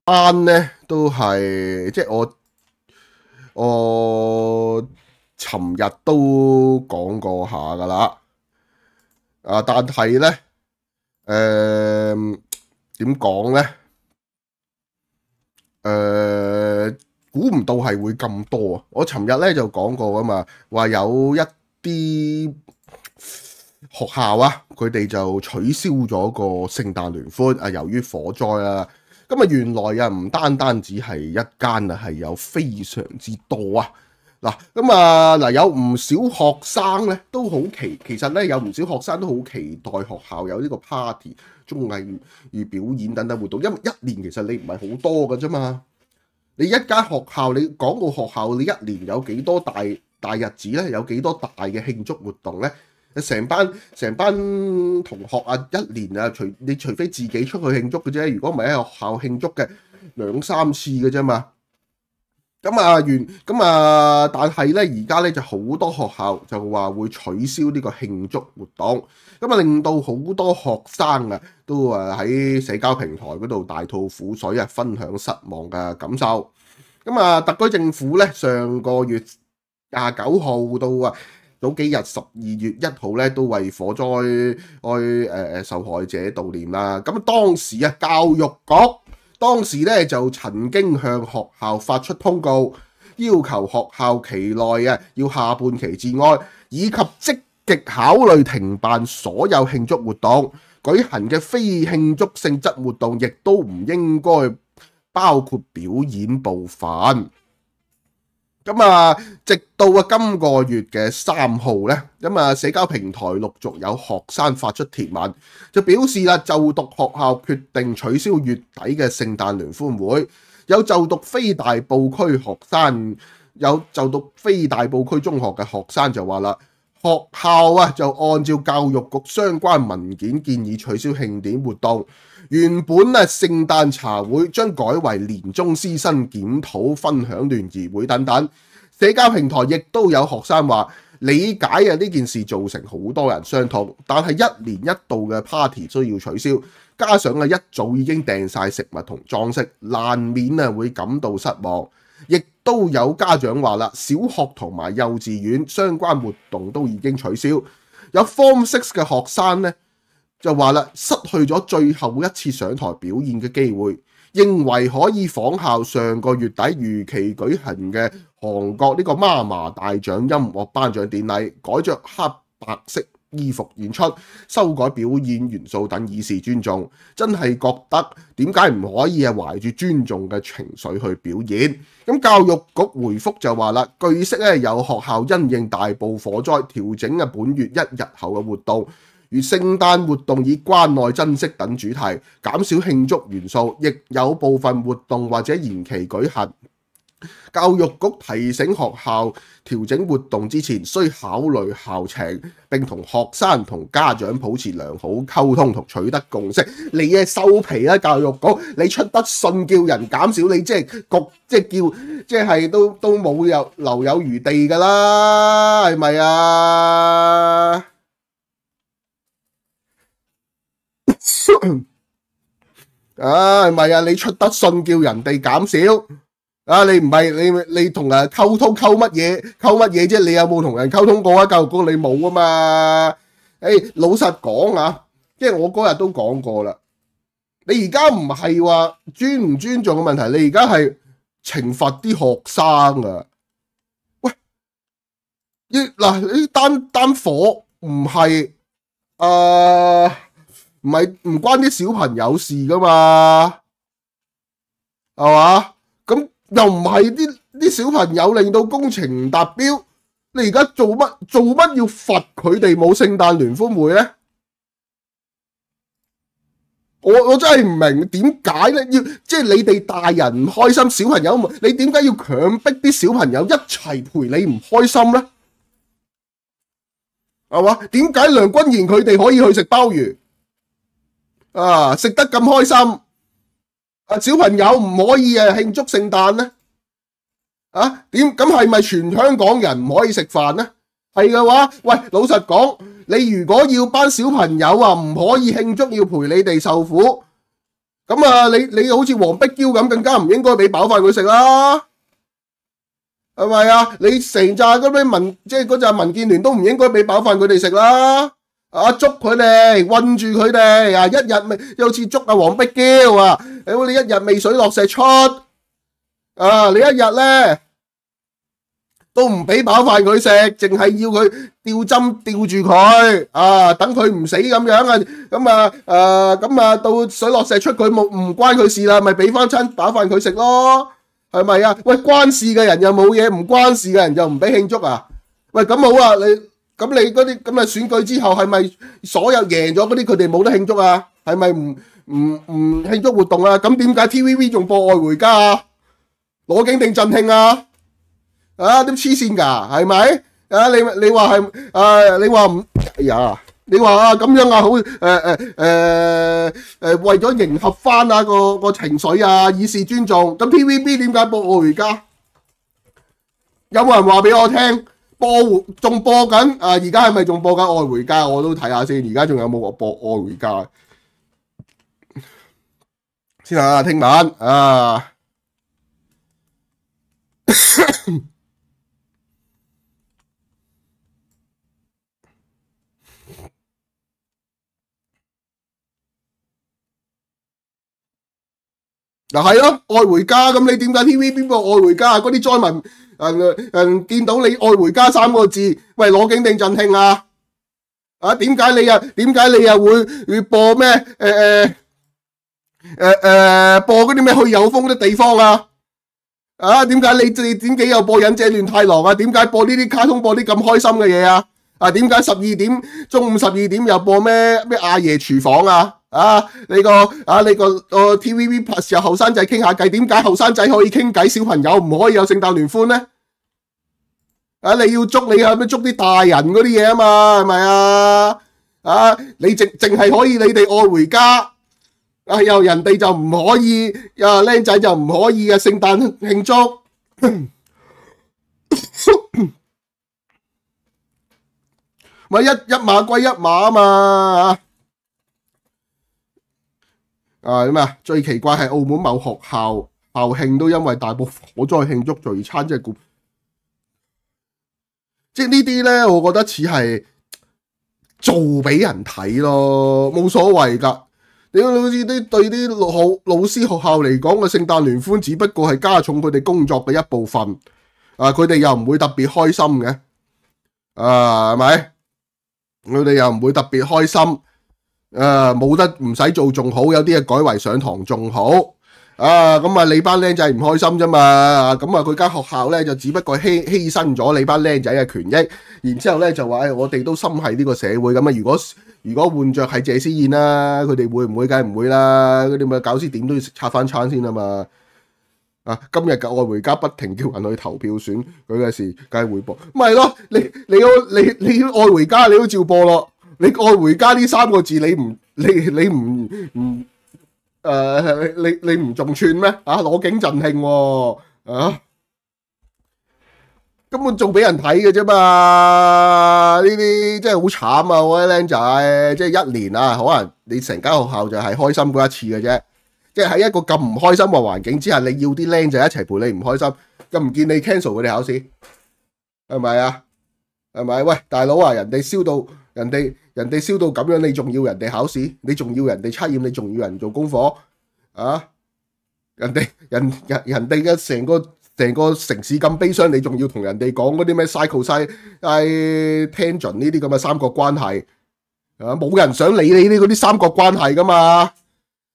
班咧都係即係我尋日都講過下噶啦，但係咧點講咧？估唔到係會咁多啊！我尋日咧就講過噶嘛，話有一啲學校啊，佢哋就取消咗個聖誕聯歡啊，由於火災啦。咁啊，原來啊唔單止係一間啊，係有非常之多啊。嗱，有唔少學生咧都好其實咧有唔少學生都好期待學校有呢個 party、綜藝與表演等等活動，因為一年其實你唔係好多㗎啫嘛。你一間學校，你講到學校，你一年有幾多大日子咧？有幾多大嘅慶祝活動咧？成班同學啊，一年啊，除非自己出去慶祝嘅啫，如果唔係喺學校慶祝嘅2-3次嘅啫嘛。但係咧而家咧就好多學校就話會取消呢個慶祝活動，咁啊令到好多學生啊都喺社交平台嗰度大吐苦水啊，分享失望嘅感受。咁啊，特區政府咧上個月29號到早幾日12月1號咧都為火災受害者悼念啦。咁當時啊，教育局當時咧就曾經向學校發出通告，要求學校期內啊要下半旗致哀，以及積極考慮停辦所有慶祝活動，舉行嘅非慶祝性質活動亦都唔應該包括表演部分。咁啊，直到今個月嘅3號咧，社交平台陸續有學生發出貼文，就表示啦，就讀學校決定取消月底嘅聖誕聯歡會。有就讀非大埔區中學嘅學生就話啦，學校就按照教育局相關文件建議取消慶典活動。原本聖誕茶會將改為年中師生檢討分享聯誼會等等。社交平台亦都有學生話理解呢件事造成好多人傷痛，但係一年一度嘅 party 需要取消，加上一早已經訂晒食物同裝飾，難免會感到失望。亦都有家長話啦，小學同埋幼稚園相關活動都已經取消。有 Form 6嘅學生呢，就話啦，失去咗最後一次上台表演嘅機會，認為可以仿效上個月底如期舉行嘅韓國呢個媽媽大獎音樂頒獎典禮，改着黑白色衣服演出，修改表演元素等以示尊重。真係覺得點解唔可以懷住尊重嘅情緒去表演？咁教育局回覆就話啦，據悉有學校因應大埔火災調整本月1日後嘅活動，如聖誕活動以關愛珍惜等主題，減少慶祝元素，亦有部分活動或者延期舉行。教育局提醒學校調整活動之前，需考慮校情，並同學生同家長保持良好溝通同取得共識。你收皮啦，教育局，你出得信叫人減少，你即係都冇留有餘地噶啦，係咪啊？係咪啊？你出得信叫人哋減少？你唔係你同人溝通溝乜嘢啫？你有冇同人溝通過啊？教育局你冇啊嘛？老實講啊，即係我嗰日都講過啦。你而家唔係話尊唔尊重嘅問題，你而家係懲罰啲學生啊！喂，呢單火唔係唔關啲小朋友事噶嘛，係嘛？咁又唔係啲小朋友令到工程唔達標，你而家做乜要罰佢哋冇聖誕聯歡會呢？我真係唔明點解呢？即係你哋大人唔開心，小朋友你點解要強迫啲小朋友一齊陪你唔開心呢？係嘛？點解梁君彥佢哋可以去食鮑魚食得咁開心？小朋友唔可以慶祝聖誕呢？咁係咪全香港人唔可以食飯呢？係嘅話，喂，老實講，你如果要班小朋友啊唔可以慶祝，要陪你哋受苦，咁啊，你好似黃碧嬌咁，更加唔應該俾飽飯佢食啦，係咪啊？你成扎嗰啲即係嗰扎民建聯都唔應該俾飽飯佢哋食啦，啊，捉佢哋，韞住佢哋啊，一日未好似捉阿黃碧嬌啊，你一日未水落石出啊，你一日咧都唔俾飽飯佢食，淨係要佢吊針吊住佢啊，等佢唔死咁樣啊，咁啊到水落石出佢唔關佢事啦，咪俾翻餐飽飯佢食咯，係咪啊？喂，關事嘅人又冇嘢，唔關事嘅人又唔俾慶祝啊？喂，咁好啊，你嗰啲咁嘅選舉之後係咪所有贏咗嗰啲佢哋冇得慶祝啊？係咪唔慶祝活動啊？咁點解 TVB 仲播愛回家啊？攞景定振興啊？啊！啲黐線噶，係咪？啊！你話係啊？你話唔？哎呀！你話啊咁樣啊，好為咗迎合翻啊個情緒啊，以示尊重。咁 TVB 點解播愛回家？有冇人話俾我聽？仲播緊啊？而家係咪仲播緊愛回家？我都睇下先。而家仲有冇播愛回家？先啊！聽晚啊！嗱係咯，愛回家咁你點解 TVB 播愛回家啊？嗰啲災民見到你愛回家3個字，喂，攞景定振興啊？啊，點解你又會播咩？播嗰啲咩去有風的地方啊？啊，點解你點解又播忍者亂太郎啊？點解播呢啲卡通播啲咁開心嘅嘢啊？啊，點解中午12點又播咩阿爺廚房啊？啊，你個TVB Plus 有後生仔傾下偈，點解後生仔可以傾偈，小朋友唔可以有聖誕聯歡呢？啊，你要捉啲大人嗰啲嘢啊嘛，係咪啊？啊，你淨係可以你哋愛回家，啊又人哋就唔可以，啊僆仔就唔可以嘅聖誕慶祝，咪一碼歸一碼啊嘛。啊咩啊？最奇怪係澳門某學校校慶都因為大埔火災慶祝聚餐，即係呢啲咧，我覺得似係做俾人睇咯，冇所謂噶。你好似啲對啲老師學校嚟講嘅聖誕聯歡，只不過係加重佢哋工作嘅一部分。啊，佢哋又唔會特別開心嘅。啊，係咪？佢哋又唔會特別開心。冇得唔使做仲好，有啲嘢改為上堂仲好啊！咁啊，你班僆仔唔開心啫嘛，咁啊，佢間學校咧就只不過犧牲咗你班僆仔嘅權益，然之後咧就話我哋都心繫呢個社會咁啊！如果換着係謝師宴啦，佢哋會唔會？梗係唔會啦！嗰啲咪教師點都要拆翻餐先啊嘛！啊，今日嘅愛回家不停叫人去投票選佢嘅事，梗係會播，咪係咯？你要愛回家，你都照播咯。你愛回家呢3個字，你唔仲串咩？啊，攞景振興喎，啊，根本仲俾人睇嘅啫嘛！呢啲真係好慘啊！我啲僆仔，即係1年啊，可能你成間學校就係開心過一次嘅啫。即係喺一個咁唔開心嘅環境之下，你要啲僆仔一齊陪你唔開心，又唔見你 cancel 佢哋考試，係咪啊？係咪？喂，大佬啊，人哋燒到咁樣，你仲要人哋考試？你仲要人哋測驗？你仲要人做功課？啊！人哋嘅成個城市咁悲傷，你仲要同人哋講嗰啲咩 cycle tangent 呢啲咁嘅三角關係？啊！冇人想理你呢嗰啲三角關係噶嘛？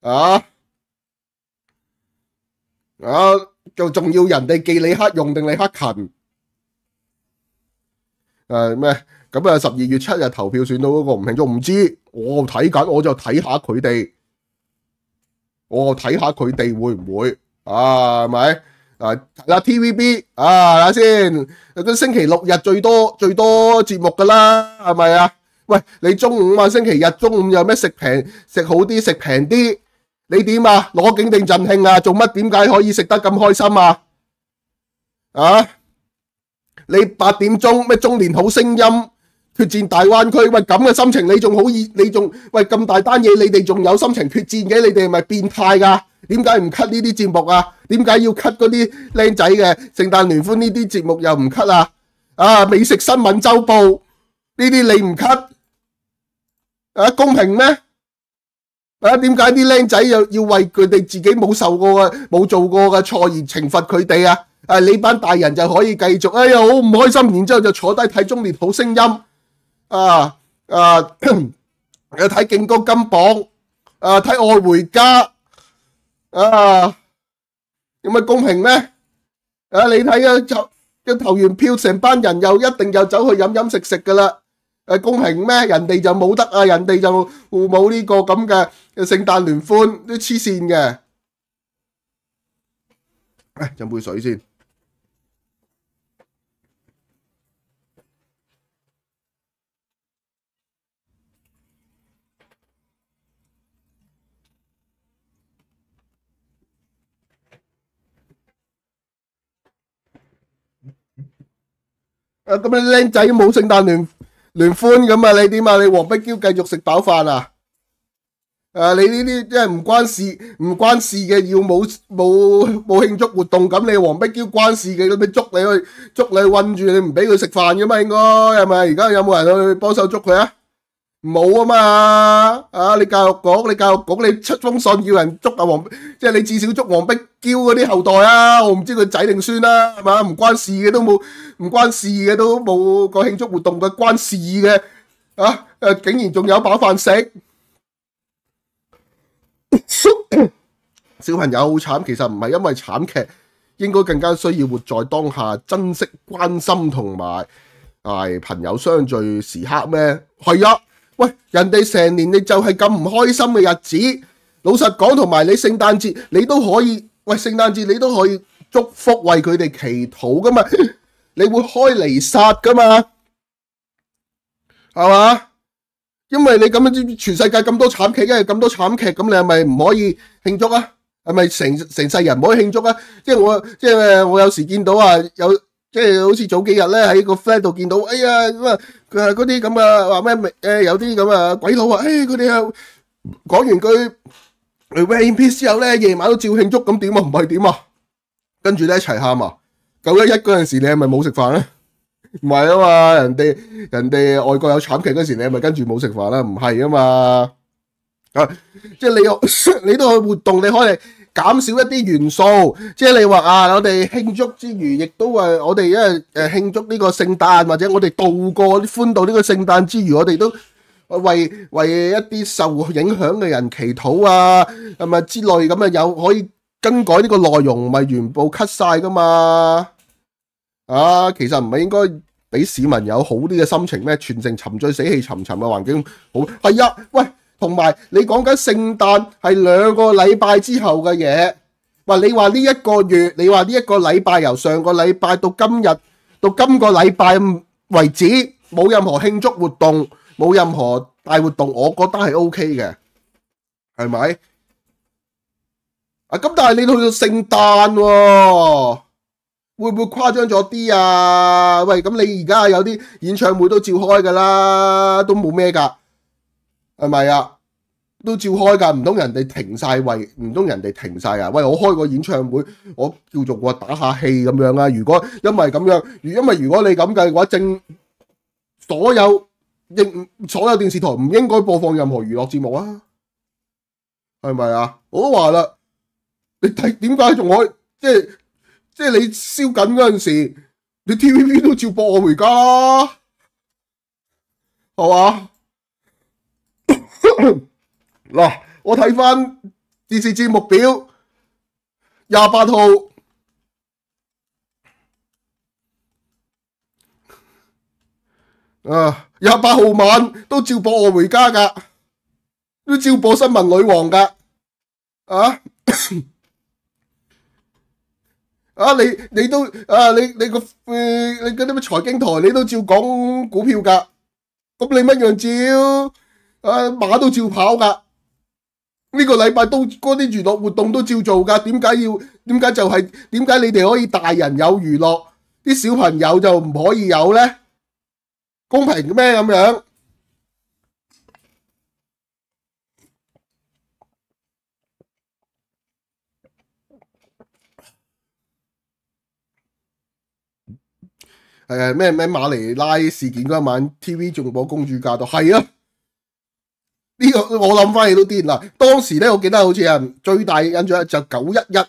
啊！仲要人哋記你克用定你克勤？咩？咁啊，12月7日投票選到嗰個唔慶祝，唔知我睇緊，我就睇下佢哋，會唔會啊？係咪啊？TVB 啊，睇下先，都星期6日最多節目噶啦，係咪啊？喂，你中午啊，星期日中午有咩食好啲，食平啲？你點啊？攞景定振興啊？做乜？點解可以食得咁開心啊？啊！你8點鐘咩中年好聲音決戰大灣區，喂咁嘅心情你仲好意，你仲喂咁大單嘢，你哋仲有心情決戰嘅？你哋係咪變態噶？點解唔 cut 呢啲節目啊？點解要 cut 嗰啲靚仔嘅聖誕聯歡呢啲節目又唔 cut 啊？啊，美食新聞周報呢啲你唔 cut 啊？公平咩？啊，點解啲靚仔又要為佢哋自己冇受過嘅冇做過嘅錯而懲罰佢哋啊？啊，你班大人就可以繼續，哎呀好唔開心，然之後就坐低睇中年好聲音，睇勁歌金榜，睇愛回家，有乜公平咩？你睇啊，就投完票，成班人又一定又走去飲飲食食噶啦，公平咩？人哋就冇得啊，人哋就冇呢個咁嘅聖誕聯歡，都黐線嘅。飲杯水先。咁你僆仔冇聖誕聯歡咁啊？你點啊？你黃碧嬌繼續食飽飯啊？你呢啲真係唔關事嘅，要冇慶祝活動，咁你黃碧嬌關事嘅，咁你捉你韞住，你唔俾佢食飯嘅嘛？應該係咪？而家有冇人去幫手捉佢啊？冇啊嘛！你教育局你出封信叫人捉啊即係你至少捉黃碧嬌嗰啲後代啊！我唔知佢仔定孫啦，係嘛？唔關事嘅都冇個慶祝活動嘅關事嘅竟然仲有飽飯食。小朋友好慘，其實唔係因為慘劇，應該更加需要活在當下，珍惜關心同埋朋友相聚時刻咩？係啊，喂，人哋成年你就係咁唔開心嘅日子，老實講，同埋你聖誕節你都可以，聖誕節你都可以祝福為佢哋祈禱噶嘛，你會開彌撒噶嘛，係嘛？因為你咁樣全世界咁多慘劇，因為咁多慘劇，咁你係咪唔可以慶祝啊？係咪成世人唔可以慶祝啊？即係我有時見到即係好似早幾日咧喺個 flat 度見到，哎呀咁啊，嗰啲咁啊話咩有啲咁啊鬼佬話，佢哋又講完句 Rest in Peace之後咧，夜晚都照慶祝，咁點啊？唔係點啊？跟住咧一齊喊啊！911嗰陣時你係咪冇食飯咧？唔係啊嘛，人哋外國有慘劇嗰時，你係咪跟住冇食飯啦？唔係啊嘛，即係你都去活動，你可以減少一啲元素，即係你話我哋慶祝之餘，亦都我哋因為慶祝呢個聖誕，或者我哋度過歡度呢個聖誕之餘，我哋都為一啲受影響嘅人祈禱啊，係咪之類咁啊？有可以更改呢個內容，唔係全部 cut 晒噶嘛？其實唔係應該俾市民有好啲嘅心情咩？全城沉醉死氣沉沉嘅環境好係啊！喂，同埋你講緊聖誕係2個禮拜之後嘅嘢，你話呢一個月，你話呢一個禮拜由上個禮拜到今日到今個禮拜為止，冇任何慶祝活動，冇任何大活動，我覺得係 OK 嘅，係咪？咁但係你去到聖誕喎。會唔會誇張咗啲啊？喂，咁你而家有啲演唱會都照開噶啦，都冇咩噶，係咪啊？都照開噶，唔通人哋停晒位？唔通人哋停晒啊？喂，我開個演唱會，我叫做我打下氣咁樣啊？如果因為咁樣，因為如果你咁計嘅話，所有電視台唔應該播放任何娛樂節目啊？係咪啊？我都話啦，你睇點解仲可以即係你燒緊嗰陣時，你 TVB 都照播我回家啦，係嘛？嗱，我睇翻電視節目表，28號28號晚都照播我回家噶，都照播新聞女王噶，你都你嗰啲咩財經台你都照講股票噶，咁你乜樣照馬都照跑噶？呢個禮拜都嗰啲娛樂活動都照做噶，點解你哋可以大人有娛樂，啲小朋友就唔可以有呢？公平咩咁樣？咩馬尼拉事件嗰一晚 TV 仲播公主嫁到，係啊，呢個我諗翻起都癲啦。當時咧，我記得好似係最大印象就911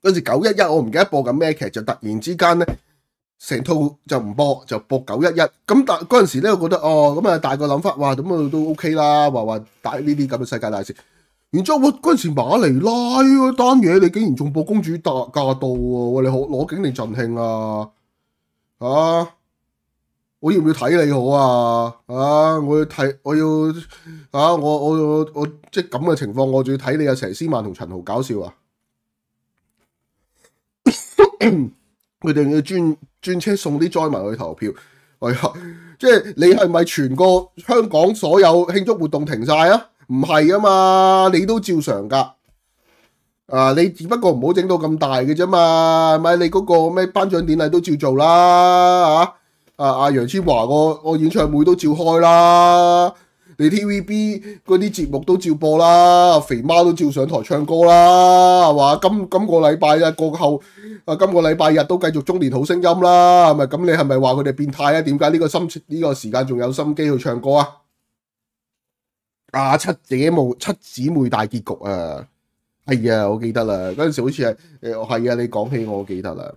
嗰時911，我唔記得播緊咩劇，就突然之間咧成套就唔播，就播911。咁但嗰陣時咧，我覺得咁啊大個諗法，哇咁啊都 OK 啦，話大呢啲咁嘅世界大事。然之後我嗰陣時馬尼拉嗰單嘢，你竟然仲播公主嫁到喎，你攞景定盡興啊！啊！我要唔要睇你好啊？我要睇，我要我即係咁嘅情況，我仲要睇你阿佘詩曼同陳豪搞笑啊！佢哋要專車送啲災民去投票，係啊！即係你係咪全個香港所有慶祝活動停晒啊？唔係啊嘛，你都照常噶。你只不過唔好整到咁大嘅啫嘛，咪你嗰個咩頒獎典禮都照做啦，楊千嬅個演唱會都照開啦，你 TVB 嗰啲節目都照播啦，肥媽都照上台唱歌啦，係嘛？今個禮拜啊過後今個禮拜日都繼續中年好聲音啦，係咪？咁你係咪話佢哋變態啊？點解呢個時間仲有心機去唱歌啊？七姊妹大結局啊！係啊，我記得啦，嗰陣時好似係啊，你講起我記得啦。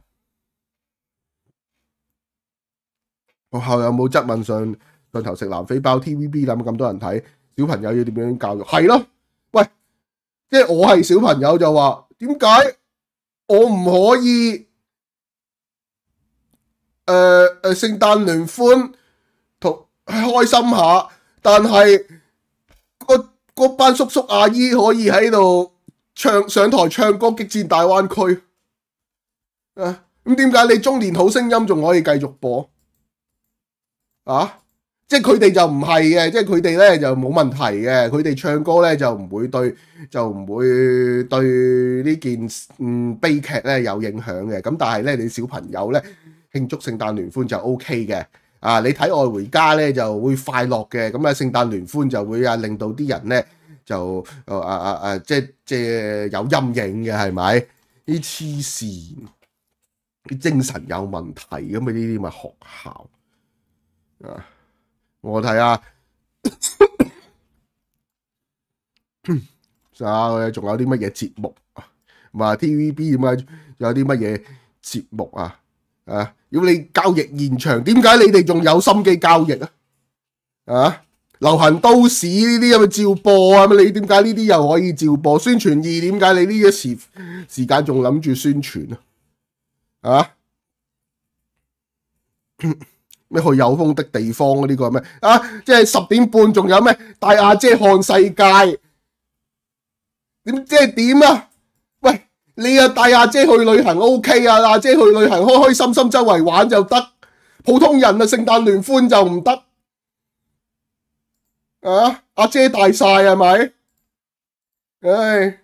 學校有冇質問上頭食南非包 TVB 咁多人睇，小朋友要點樣教育？係咯，喂，即係我係小朋友就話，點解我唔可以聖誕聯歡同開心下，但係嗰班叔叔阿姨可以喺度上台唱歌激戰大灣區咁點解你中年好聲音仲可以繼續播即係佢哋就唔係嘅，即係佢哋咧就冇問題嘅，佢哋唱歌咧就唔會對呢件悲劇咧有影響嘅。咁但係咧你小朋友咧慶祝聖誕聯歡就 OK 嘅你睇愛回家咧就會快樂嘅。咁聖誕聯歡就會令到啲人咧就即係有陰影嘅，係咪？啲黐線，啲精神有問題咁呢啲咪學校我睇下仲有啲乜嘢節目啊？TVB 點解有啲乜嘢節目要你交易現場，點解你哋仲有心機交易流行都市呢啲咁嘅照播你點解呢啲又可以照播？宣傳2點解你呢一時間仲諗住宣傳咩去有風的地方呢個係咩即係10點半仲有咩帶阿姐看世界？即係點啊？喂，你帶阿姐去旅行 OK 阿姐去旅行開開心心周圍玩就得，普通人聖誕聯歡就唔得阿姐大晒係咪？唉。